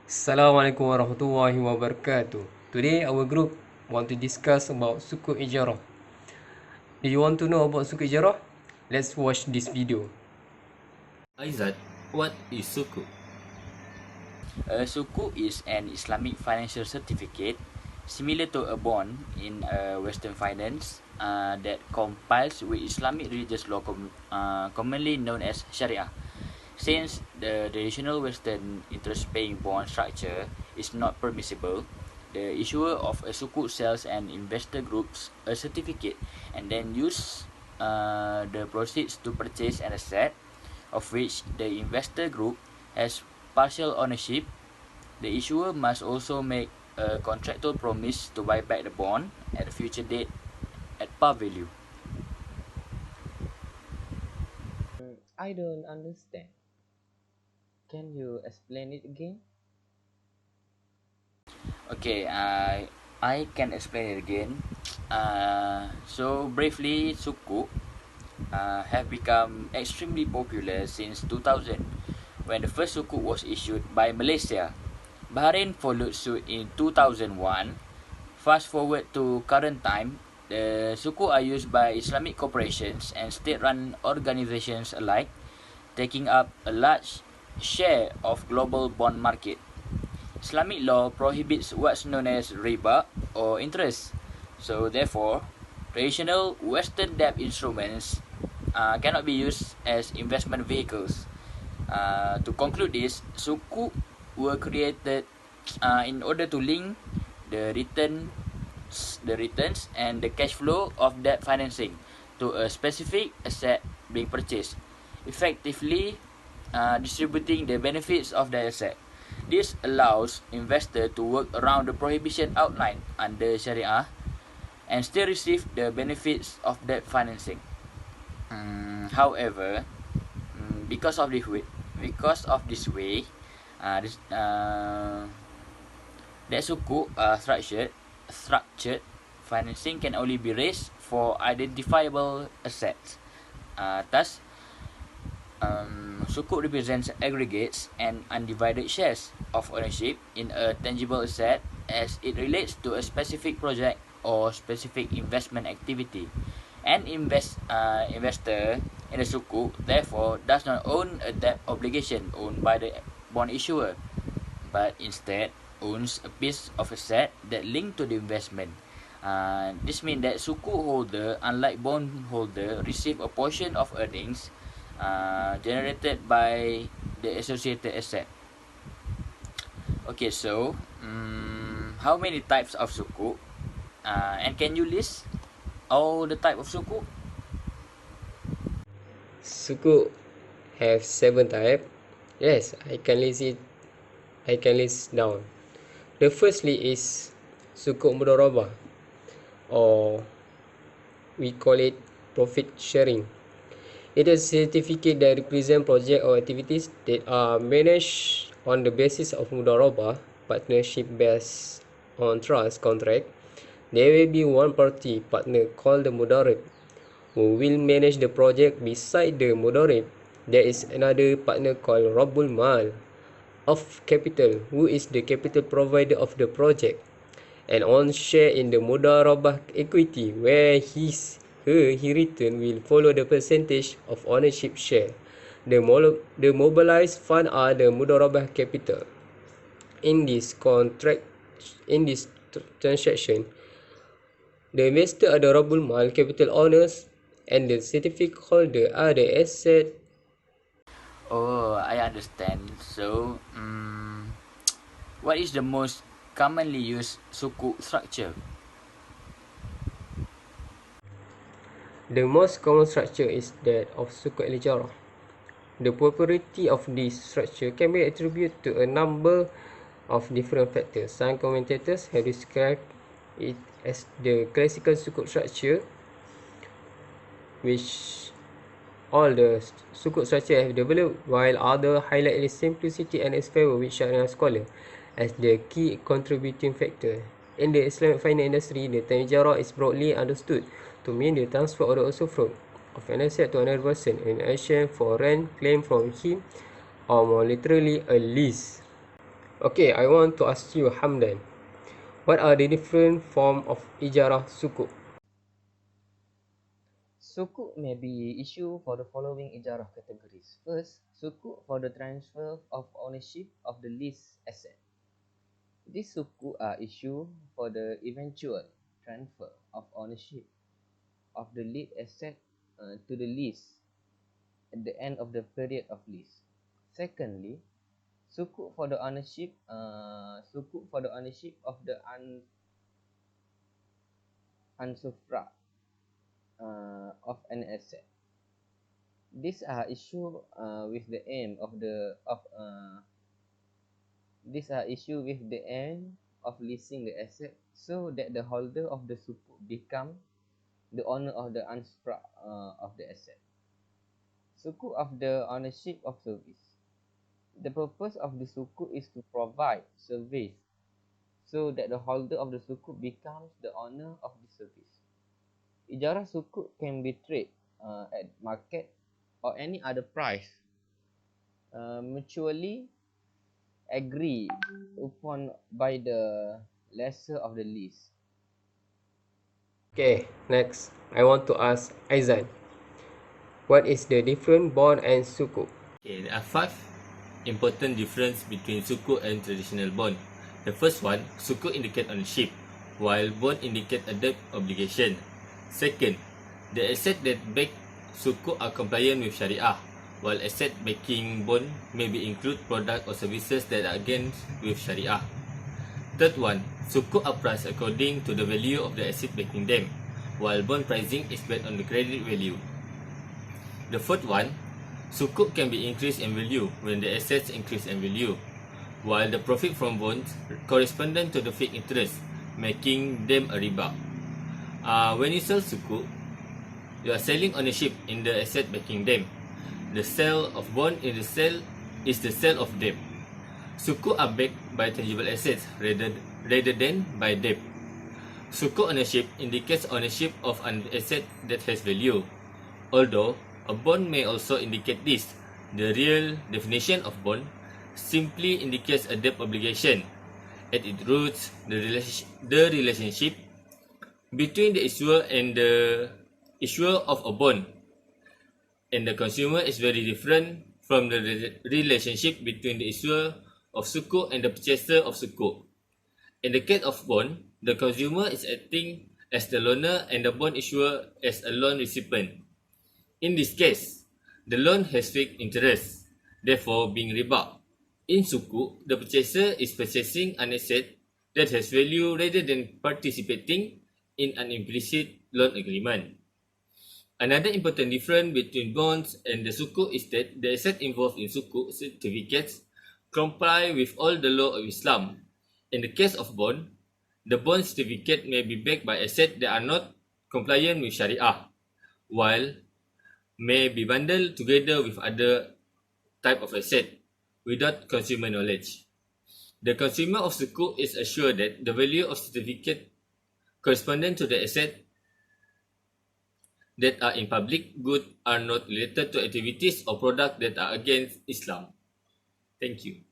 Assalamualaikum warahmatullahi wabarakatuh. Today our group want to discuss about Sukuk Ijarah. Do you want to know about Sukuk Ijarah? Let's watch this video. AIZAT, what is Sukuk? Sukuk is an Islamic financial certificate similar to a bond in Western finance that compiles with Islamic religious law commonly known as Sharia. Since the traditional Western interest-paying bond structure is not permissible, the issuer of a Sukuk sells an investor groups a certificate and then use the proceeds to purchase an asset of which the investor group has partial ownership. The issuer must also make a contractual promise to buy back the bond at a future date at par value. I don't understand. Can you explain it again? Okay, I can explain it again. So briefly, Sukuk have become extremely popular since 2000 when the first Sukuk was issued by Malaysia. Bahrain followed suit in 2001. Fast forward to current time, the Sukuk are used by Islamic corporations and state-run organizations alike, taking up a large share of global bond market. Islamic law prohibits what's known as riba or interest. So therefore, traditional Western debt instruments cannot be used as investment vehicles. To conclude this, Sukuk were created in order to link the returns and the cash flow of debt financing to a specific asset being purchased, effectively distributing the benefits of the asset. This allows investors to work around the prohibition outlined under Sharia and still receive the benefits of debt financing. However, because of this way, that Sukuk structured financing can only be raised for identifiable assets. Thus, Sukuk represents aggregates and undivided shares of ownership in a tangible asset as it relates to a specific project or specific investment activity. An investor in a Sukuk therefore does not own a debt obligation owned by the bond issuer, but instead owns a piece of asset that linked to the investment. This means that Sukuk holder, unlike bond holder, receive a portion of earnings generated by the associated asset. Okay, so how many types of Sukuk? And can you list all the type of Sukuk? Sukuk have 7 types. Yes, I can list down. The firstly is Sukuk Mudharabah, or we call it profit sharing. It is a certificate that represents projects or activities that are managed on the basis of Mudharabah, partnership based on trust contract. There will be one party partner called the Mudarrib who will manage the project. Beside the Mudarrib, there is another partner called Rabbul Mal of capital, who is the capital provider of the project and owns share in the Mudarabah equity, where he return will follow the percentage of ownership share. The mobilized fund are the Mudarabah capital. In this transaction, the investor are the Rabbul Mal capital owners and the certificate holder are the asset. Oh, I understand. So, what is the most commonly used Sukuk structure? The most common structure is that of Sukuk Ijarah. The popularity of this structure can be attributed to a number of different factors. Some commentators have described it as the classical Sukuk structure, which all the Sukuk structure have developed, while others highlight the simplicity and its favor with Sharia scholar as the key contributing factor. In the Islamic finance industry, the term Ijarah is broadly understood to mean the transfer or the usufruct of an asset to another person in exchange for rent claimed from him, or more literally, a lease. Okay, I want to ask you, Hamdan, what are the different form of Ijarah Sukuk? Sukuk may be issued for the following ijarah categories. First, sukuk for the transfer of ownership of the leased asset. These sukuk are issued for the eventual transfer of ownership of the leased asset to the lease at the end of the period of lease. Secondly, sukuk for the ownership of the unsufra of an asset. These are issued with the aim of leasing the asset so that the holder of the sukuk become the owner of the unsufra of the asset. Sukuk of the ownership of service. The purpose of the sukuk is to provide service so that the holder of the sukuk becomes the owner of the service. Ijarah sukuk can be traded at market or any other price mutually agreed upon by the lessor of the lease. Okay, next, I want to ask AIZAN, what is the different bond and Sukuk? Okay, there are 5 important difference between sukuk and traditional bond. The first one, sukuk indicate ownership, while bond indicate a debt obligation. Second, the asset that back sukuk are compliant with Sharia, while asset backing bond may be include product or services that are against with Sharia. Third one, sukuk are priced according to the value of the asset backing them, while bond pricing is based on the credit value. The fourth one, sukuk can be increased in value when the assets increase in value, while the profit from bonds correspondent to the fixed interest, making them a riba. When you sell sukuk, you are selling ownership in the asset backing them. The sale of bond is the sale of debt. Sukuk are backed by tangible assets rather than by debt. Sukuk ownership indicates ownership of an asset that has value, although a bond may also indicate this. The real definition of bond simply indicates a debt obligation. At its roots, the relationship between the issuer and the issuer of a bond and the consumer is very different from the relationship between the issuer of sukuk and the purchaser of sukuk. In the case of bond, the consumer is acting as the loaner and the bond issuer as a loan recipient. In this case, the loan has fixed interest, therefore being riba. In sukuk, the purchaser is purchasing an asset that has value rather than participating in an implicit loan agreement. Another important difference between bonds and the sukuk is that the asset involved in sukuk certificates comply with all the law of Islam. In the case of bond, the bond certificate may be backed by assets that are not compliant with Sharia, while may be bundled together with other type of asset without consumer knowledge. The consumer of sukuk is assured that the value of certificate corresponding to the asset that are in public good are not related to activities or products that are against Islam. Thank you.